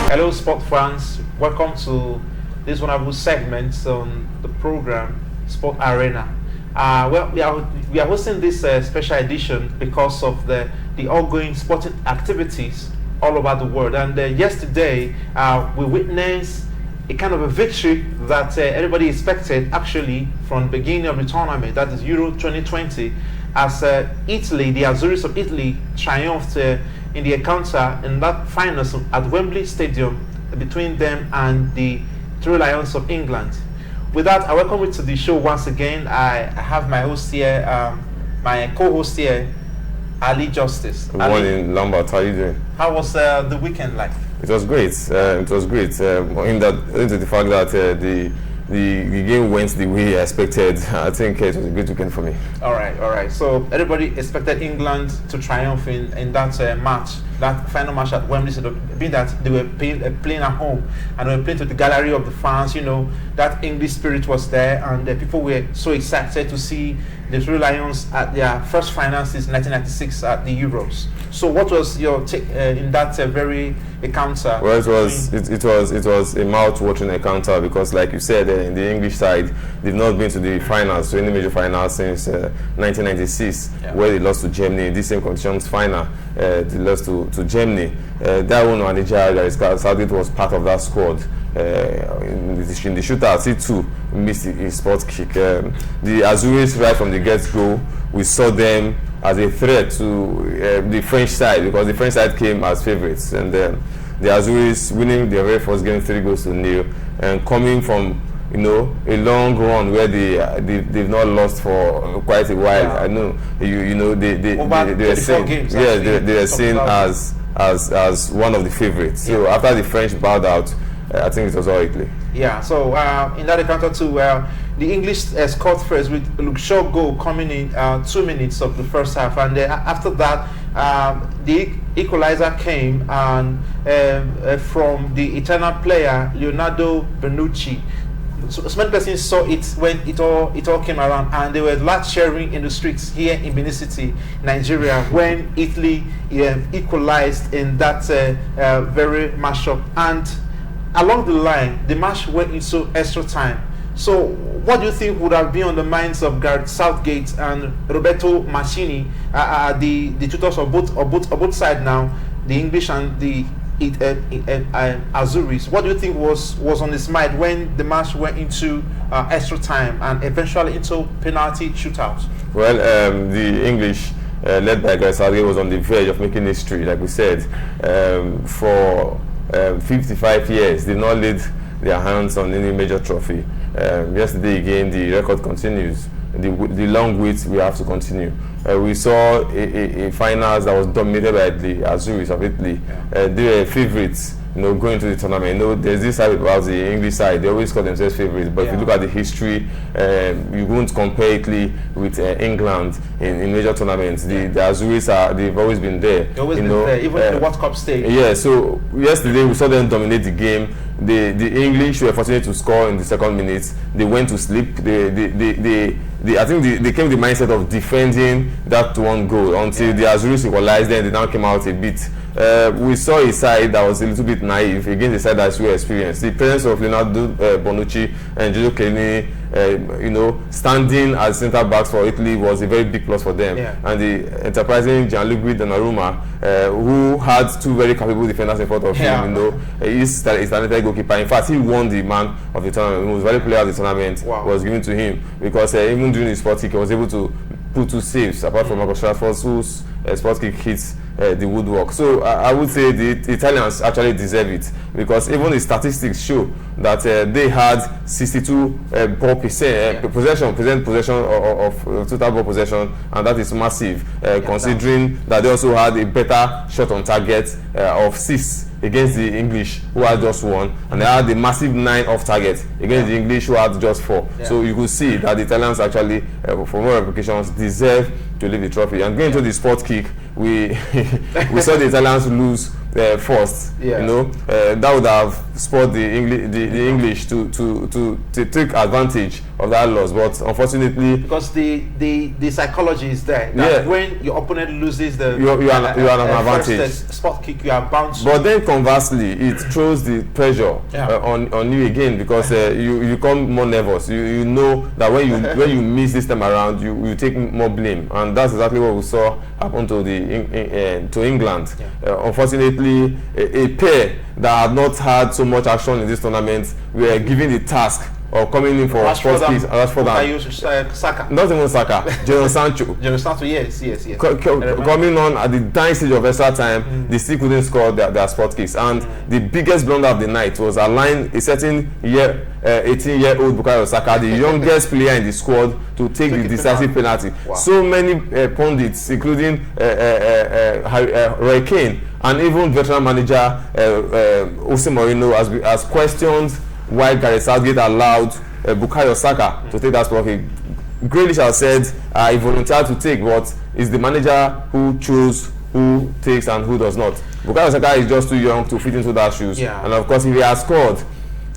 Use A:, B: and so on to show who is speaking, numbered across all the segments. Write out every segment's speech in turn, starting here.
A: Hello, sport fans. Welcome to this wonderful segment on the program Sport Arena. Well, we are hosting this special edition because of the ongoing sporting activities all over the world. And yesterday, we witnessed a kind of a victory that everybody expected actually from the beginning of the tournament, that is Euro 2020, as Italy, the Azzurris of Italy, triumphed in the encounter in that finals at Wembley Stadium between them and the Three Lions of England. With that, I welcome you to the show once again. I have my host here, my co-host here, Ali Justice.
B: Good morning, Lambert. How are you doing?
A: How was the weekend like?
B: It was great. It was great. Into the fact that the game went the way I expected, I think it was a great weekend for me.
A: All right. So everybody expected England to triumph in that match, that final match at Wembley, being that they were playing at home and they were playing to the gallery of the fans. You know, that English spirit was there, and people were so excited to see the Three Lions at their first final since 1996 at the Euros. So, what was your take in that very encounter?
B: Well, it was a mouth-watering encounter because, like you said, in the English side, they've not been to the finals, so any major finals since 1996, where they lost to Germany in the same conditions final. They lost to Germany. That one, Nigeria, Southgate was part of that squad. In the shootout, C2 missed his spot kick. The Azzurris, right from the get-go, we saw them as a threat to the French side because the French side came as favourites, and the Azzurris winning their very first game 3-0 and coming from a long run where they've not lost for quite a while.
A: Yeah.
B: I know they were seen, they are seen as one of the favourites. So after the French bowed out, I think it was all Italy.
A: Yeah, so in that encounter too, the English scored first with Luke Shaw goal coming in 2 minutes of the first half, and after that the equalizer came and from the eternal player Leonardo Bonucci. So many persons saw it when it all came around, and they were loud cheering in the streets here in Benin City, Nigeria, when Italy equalized in that very matchup. And along the line, the match went into extra time. So, what do you think would have been on the minds of Gareth Southgate and Roberto Mancini, the tutors of both sides now, the English and the Azzurris? What do you think was on his mind when the match went into extra time and eventually into penalty shootout?
B: Well, the English, led by Gareth Southgate, was on the verge of making history, like we said, for 55 years. They've not laid their hands on any major trophy. Yesterday again, the record continues. The long wait we have to continue. We saw a finals that was dominated by the Azzurris of Italy. They were favourites, going to the tournament. There's this side about the English side. They always call themselves favourites. But if you look at the history, you won't compare Italy with England in major tournaments. The Azzurris they've always been there.
A: They've always been there, even in the World Cup stage.
B: Yeah. So yesterday we saw them dominate the game. The English were fortunate to score in the second minute. They went to sleep. I think they came with the mindset of defending that one goal until the Azzurris equalized. Then they now came out a bit. We saw a side that was a little bit naive against the side that's well experienced. The presence of Leonardo Bonucci and Giorgio Chiellini, standing as centre backs for Italy was a very big plus for them. And the enterprising Gianluigi Donnarumma, who had two very capable defenders in front of him, he's a talented goalkeeper. In fact, he won the man of the tournament. The most valuable player of the tournament was given to him because even during his spot kick, he was able to put 2 saves, apart from Marcus Rashford, whose spot kick hits the woodwork. So I would say the Italians actually deserve it because even the statistics show that they had 62 ball possession of total ball possession, and that is massive considering that they also had a better shot on target of 6 against the English, who had just 1, and they had a massive 9 off target against the English, who had just 4. So you could see that the Italians actually, for more applications, deserve to leave the trophy. And going to the sport kick, we saw the Italians lose first.
A: Yeah.
B: You know, that would have spurred the English to take advantage of that loss. But unfortunately,
A: because the psychology is there that when your opponent loses the
B: you are an advantage.
A: First spot kick, you are bound to.
B: But then conversely, it throws the pressure on you again, because you become more nervous. You know that when you miss this time around, you take more blame, and that's exactly what we saw happen to to England. Unfortunately, a pair that had not had so much action in this tournament were given the task of coming in for first piece.
A: Saka.
B: Not even Saka, Jadon Sancho.
A: Jadon Sancho, yes.
B: Coming on at the dying stage of extra time, they still couldn't score their spot kicks. And the biggest blunder of the night was allowing a certain 18-year-old Bukayo Saka, the youngest player in the squad, to take the decisive penalty.
A: Wow.
B: So many pundits, including Roy Keane and even veteran manager Jose Mourinho, has questioned why Gareth Southgate allowed Bukayo Saka to take that spot kick. Grealish has said he volunteered to take, but it's the manager who chose who takes and who does not. Bukayo Saka is just too young to fit into that shoes. And of course, if he had scored,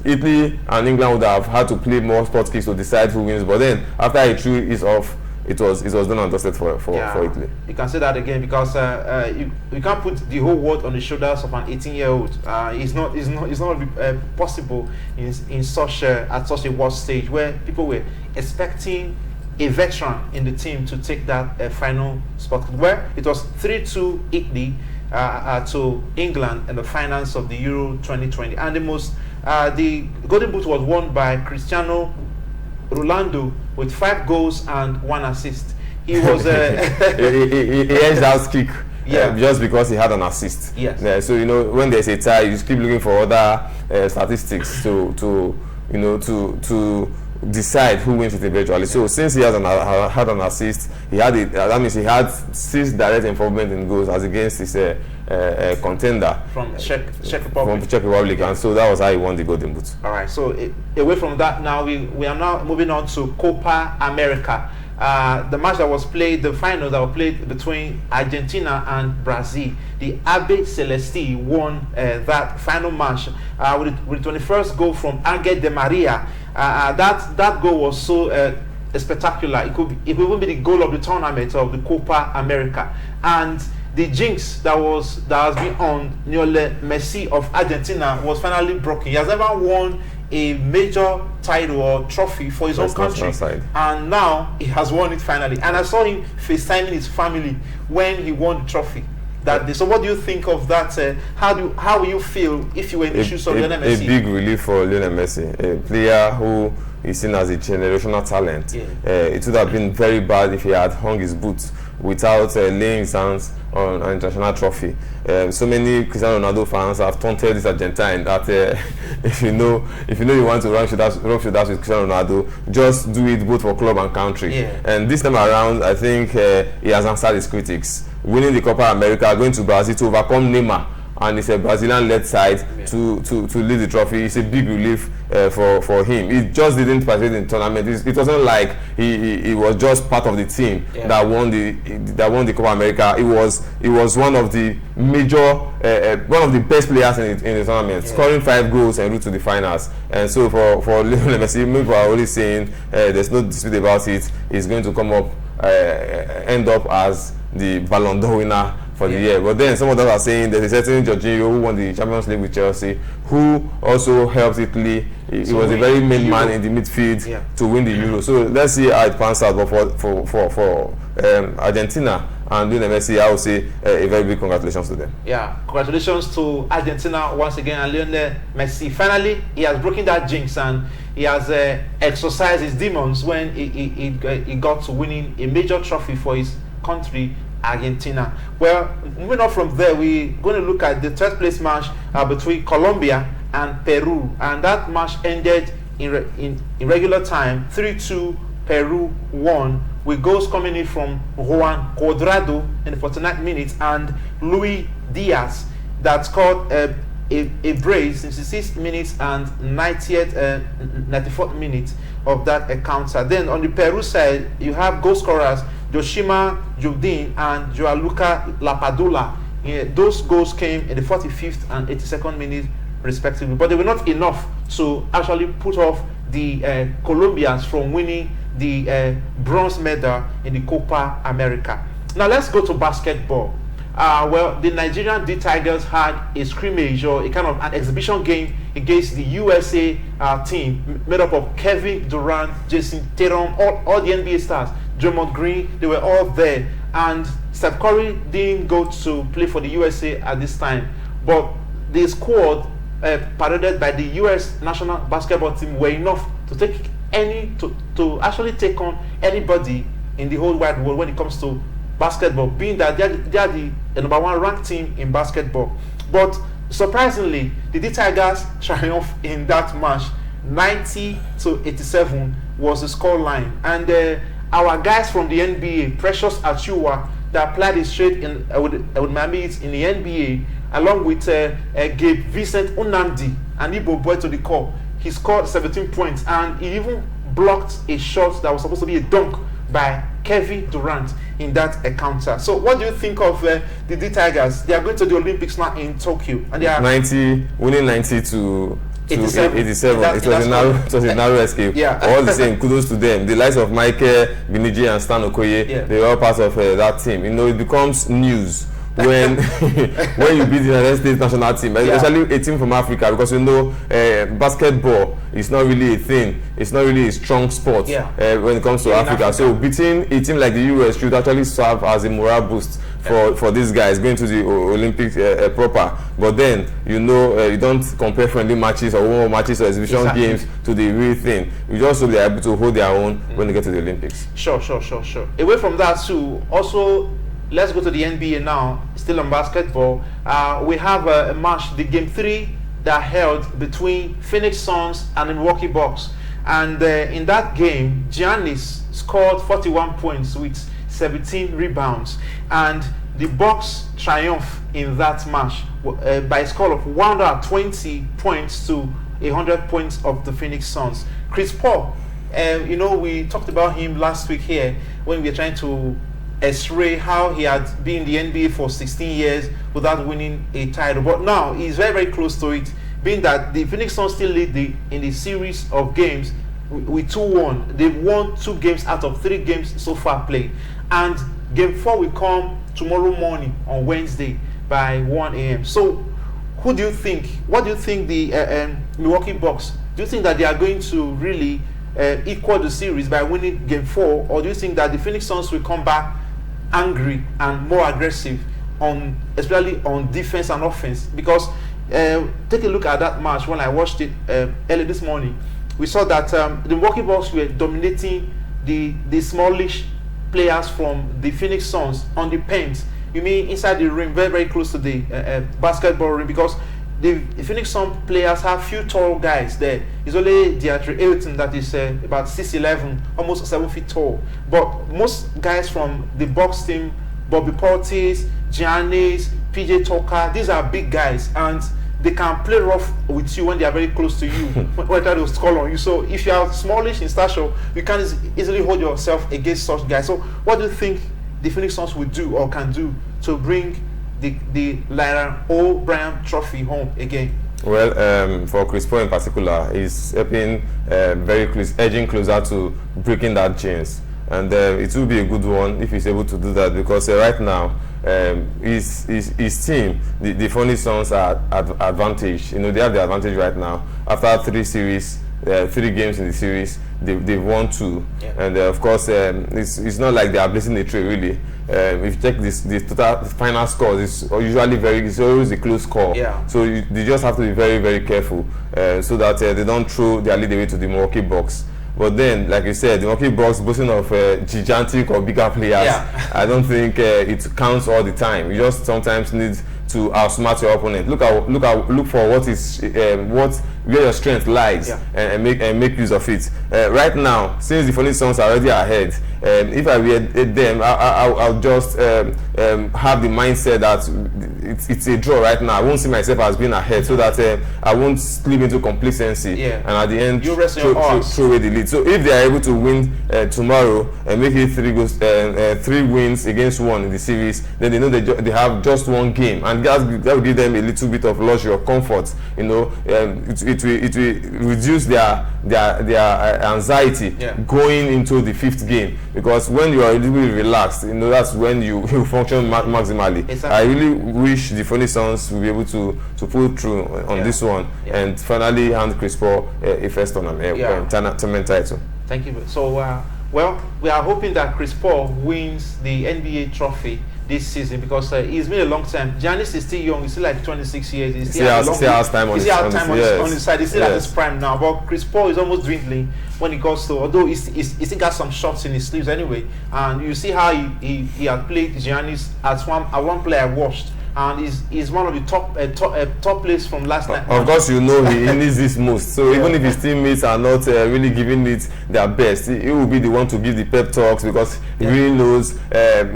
B: Italy and England would have had to play more spot kicks to decide who wins. But then, after he threw it off, it was done and dusted for Italy.
A: You can say that again, because you can't put the whole world on the shoulders of an 18-year-old. It's not possible in such at such a world stage where people were expecting a veteran in the team to take that final spot. Where it was 3-2 Italy to England in the finals of the Euro 2020, and the Golden Boot was won by Cristiano Ronaldo with 5 goals and 1 assist. He was
B: he edged out kick just because he had an assist. So when there's a tie, you just keep looking for other statistics to decide who wins it eventually. So since he had an assist, that means he had 6 direct involvement in goals as against his contender
A: from Czech Republic.
B: And so that was how he won the Golden Boot.
A: All right. So away from that, now we are now moving on to Copa America. The match that was played, the final that was played between Argentina and Brazil. The Abe Celeste won that final match with the 21st goal from Angel Di Maria. That goal was so spectacular. It could even be the goal of the tournament of the Copa America. And the jinx that has been on Lionel Messi of Argentina was finally broken. He has never won a major title or trophy for his own country, and now he has won it finally. And I saw him FaceTiming his family when he won the trophy that day. So what do you think of that? How will you feel if you were in the shoes of Lionel Messi?
B: A big relief for Lionel Messi, a player who is seen as a generational talent. It would have been very bad if he had hung his boots without laying his hands on an international trophy. So many Cristiano Ronaldo fans have taunted this Argentine that if you know you want to run shoulders with Cristiano Ronaldo, just do it both for club and country. And this time around, I think he has answered his critics, winning the Copa America, going to Brazil to overcome Neymar and it's a Brazilian-led side to lead the trophy. It's a big relief for him. He just didn't participate in the tournament. It wasn't like he was just part of the team that won the Copa America. It was one of the major, one of the best players in the tournament, scoring 5 goals en route to the finals. And so for Lionel Messi, people are already saying there's no dispute about it. He's going to come up, end up as the Ballon d'Or winner for the year. But then some of them are saying there's a certain Jorginho who won the Champions League with Chelsea, who also helped Italy. He was a very main man in the midfield to win the Euro. So let's see how it pans out. But for Argentina and Lionel Messi, I would say a very big congratulations to them.
A: Yeah, congratulations to Argentina once again, and Lionel Messi. Finally, he has broken that jinx and he has exorcised his demons when he got to winning a major trophy for his country, Argentina. Well, moving on from there, we're going to look at the third place match between Colombia and Peru, and that match ended in regular time. 3-2 Peru won, with goals coming in from Juan Cuadrado in the 49th minute and Luis Diaz that scored a brace in 66 minutes and 94th minute of that encounter. Then on the Peru side, you have goal scorers Yoshima Judin and Joaluca Lapadula Yeah, those goals came in the 45th and 82nd minute respectively, but they were not enough to actually put off the Colombians from winning the bronze medal in the Copa America. Now let's go to basketball. Well, the Nigerian D Tigers had a scrimmage, or a kind of an exhibition game against the USA team made up of Kevin Durant, Jason Tatum, all the NBA stars, Draymond Green. They were all there, and Steph Curry didn't go to play for the USA at this time, but the squad paraded by the US national basketball team were enough to take to actually take on anybody in the whole wide world when it comes to basketball, being that they are the number one ranked team in basketball. But surprisingly, the D Tigers triumphed in that match. 90-87 was the score line, and our guys from the NBA, Precious Achiuwa, that applied his trade with Miami Heat in the NBA, along with Gabe Vincent Unamdi, an Igbo boy to the core. He scored 17 points, and he even blocked a shot that was supposed to be a dunk by Kevin Durant in that encounter. So what do you think of the D Tigers? They are going to the Olympics now in Tokyo, and they are
B: winning 90 to 87. It was a narrow escape.
A: Yeah.
B: All the same, kudos to them. The likes of Michael Biniji and Stan Okoye, they were all part of that team. You know, it becomes news when when you beat the United States national team, especially a team from Africa, because you know basketball is not really a thing. It's not really a strong sport when it comes to Africa. So beating a team like the US should actually serve as a morale boost for these guys going to the Olympics proper. But then you know you don't compare friendly matches or warm matches or exhibition games to the real thing. You just hope they are able to hold their own when they get to the Olympics.
A: Sure. Away from that too, also let's go to the NBA now. Still on basketball, we have a match, the game 3 that held between Phoenix Suns and the Milwaukee Bucks. And in that game, Giannis scored 41 points with 17 rebounds. And the Bucks triumphed in that match by a score of 120 points to 100 points of the Phoenix Suns. Chris Paul, you know, we talked about him last week here when we were trying to X-ray how he had been in the NBA for 16 years without winning a title, but now he's very, very close to it, being that the Phoenix Suns still lead in the series of games with 2-1. They've won 2 games out of 3 games so far played, and game 4 will come tomorrow morning on Wednesday by 1 a.m. So what do you think the Milwaukee Bucks, do you think that they are going to really equal the series by winning game 4, or do you think that the Phoenix Suns will come back angry and more aggressive, especially on defense and offense? Because take a look at that match. When I watched it early this morning, we saw that the Milwaukee Bucks were dominating the smallish players from the Phoenix Suns on the paint. You mean inside the rim, very, very close to the basketball rim, because the Phoenix Suns players have few tall guys there. It's only DeAndre Ayton that is about 6'11", almost 7 feet tall. But most guys from the Bucks team, Bobby Portis, Giannis, PJ Tucker, these are big guys, and they can play rough with you when they are very close to you, when they try to score on you. So if you are smallish in stature, you can easily hold yourself against such guys. So what do you think the Phoenix Suns will do or can do to bring the Lyra O'Brien Trophy home again?
B: Well, for Chris Paul in particular, he's helping very close, edging closer to breaking that chains, and it will be a good one if he's able to do that, because right now his team, the Phoenix Suns, are at advantage. You know, they have the advantage right now. After 3 games in the series, they've won 2, and of course it's not like they are blazing the trail really. If you check the total final scores, it's always a close score. So they just have to be very, very careful so that they don't throw their lead away to the Milwaukee Bucks. But then, like you said, the Milwaukee Bucks boasting of gigantic or bigger players, I don't think it counts all the time. You just sometimes need to outsmart your opponent. Look for what is where your strength lies, and make use of it. Right now, since the Phoenix Suns are already ahead, if I were them, I'll just have the mindset that it's a draw right now. I won't see myself as being ahead, so that I won't slip into complacency, and at the end throw away the lead. So if they are able to win tomorrow and make it 3 wins against 1 in the series, then they know they have just 1 game, and that will give them a little bit of luxury or comfort. You know, it will reduce their anxiety going into the 5th game, because when you are a little bit relaxed, you know, that's when you function maximally. Exactly. I really wish the Phoenix Suns will be able to pull through on this one and finally hand Chris Paul a first tournament title.
A: Thank you. So, well, we are hoping that Chris Paul wins the NBA trophy this season, because it's been a long time. Giannis is still young. He's still like 26 years. He still has time on his side. He's still at his prime now. But Chris Paul is almost dwindling when he goes to, although he still got some shots in his sleeves anyway. And you see how he had played Giannis as one player I watched. And he's one of the top players from last night.
B: Of course, you know he needs this most. So even if his teammates are not really giving it their best, he will be the one to give the pep talks, because he really knows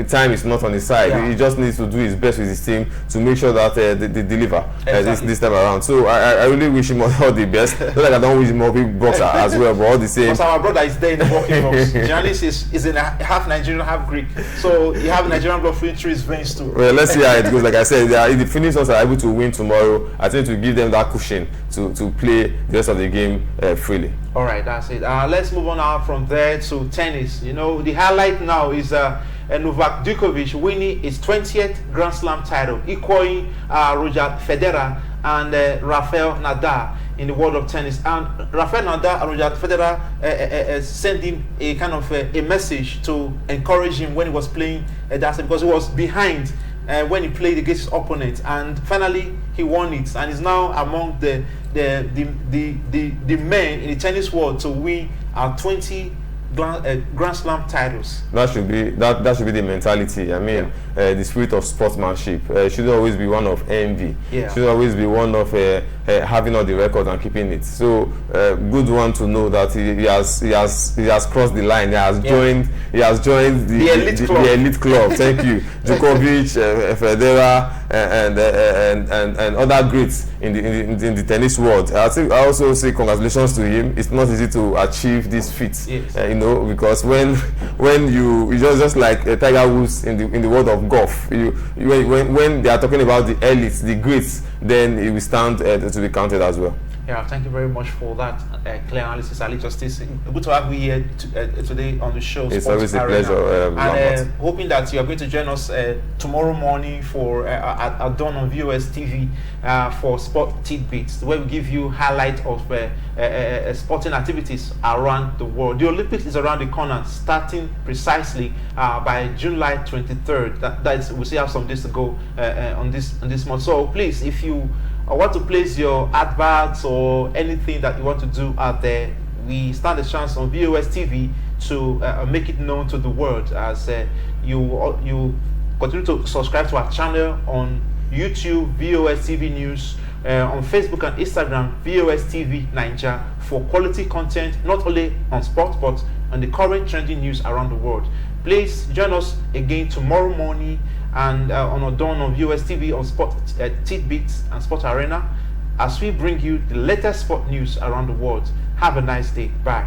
B: time is not on his side. He just needs to do his best with his team to make sure that they deliver this time around. So I really wish him all the best. Not like I don't wish him all big boxer as well, but all the same.
A: Because our brother is there in the walking box. Giannis is in half Nigerian, half Greek. So you have Nigerian blood flowing through his veins too.
B: Well, let's see how it goes. Like I said, if the Phoenix Suns are able to win tomorrow, I think to give them that cushion to play the rest of the game freely.
A: All right, that's it. Let's move on now from there to tennis. You know, the highlight now is Novak Djokovic winning his 20th Grand Slam title, equaling Roger Federer and Rafael Nadal in the world of tennis. And Rafael Nadal and Roger Federer sent him a kind of a message to encourage him when he was playing that, because he was behind when he played against his opponent, and finally he won it, and is now among the men in the tennis world to win 20 Grand Slam titles. That should be
B: the mentality. I mean, the spirit of sportsmanship should always be one of envy. Should always be one of having all the records and keeping it. So good one to know that he has crossed the line. He has joined the elite club. Thank you, Djokovic, Federer, and other greats in the tennis world. I also say congratulations to him. It's not easy to achieve this feat. You know, because when you just like Tiger Woods in the world of golf, when they are talking about the elites, the greats, then it will stand to be counted as well.
A: Yeah, thank you very much for that clear analysis, Ali Justice. Good to have you here today on the show.
B: It's always a pleasure.
A: And hoping that you are going to join us tomorrow morning for at dawn on VOS TV for Sport Tidbits, where we give you highlight of sporting activities around the world. The Olympics is around the corner, starting precisely by July 23rd. We still have some days to go on this month. So please, if you want to place your adverts or anything that you want to do out there, we stand a chance on VOS TV to make it known to the world, as you continue to subscribe to our channel on YouTube, VOS TV News, on Facebook and Instagram, VOS TV Nigeria, for quality content, not only on sports but on the current trending news around the world. Please join us again tomorrow morning and on a dawn on VOS TV on Sport Tidbits and Sport Arena, as we bring you the latest sport news around the world. Have a nice day. Bye.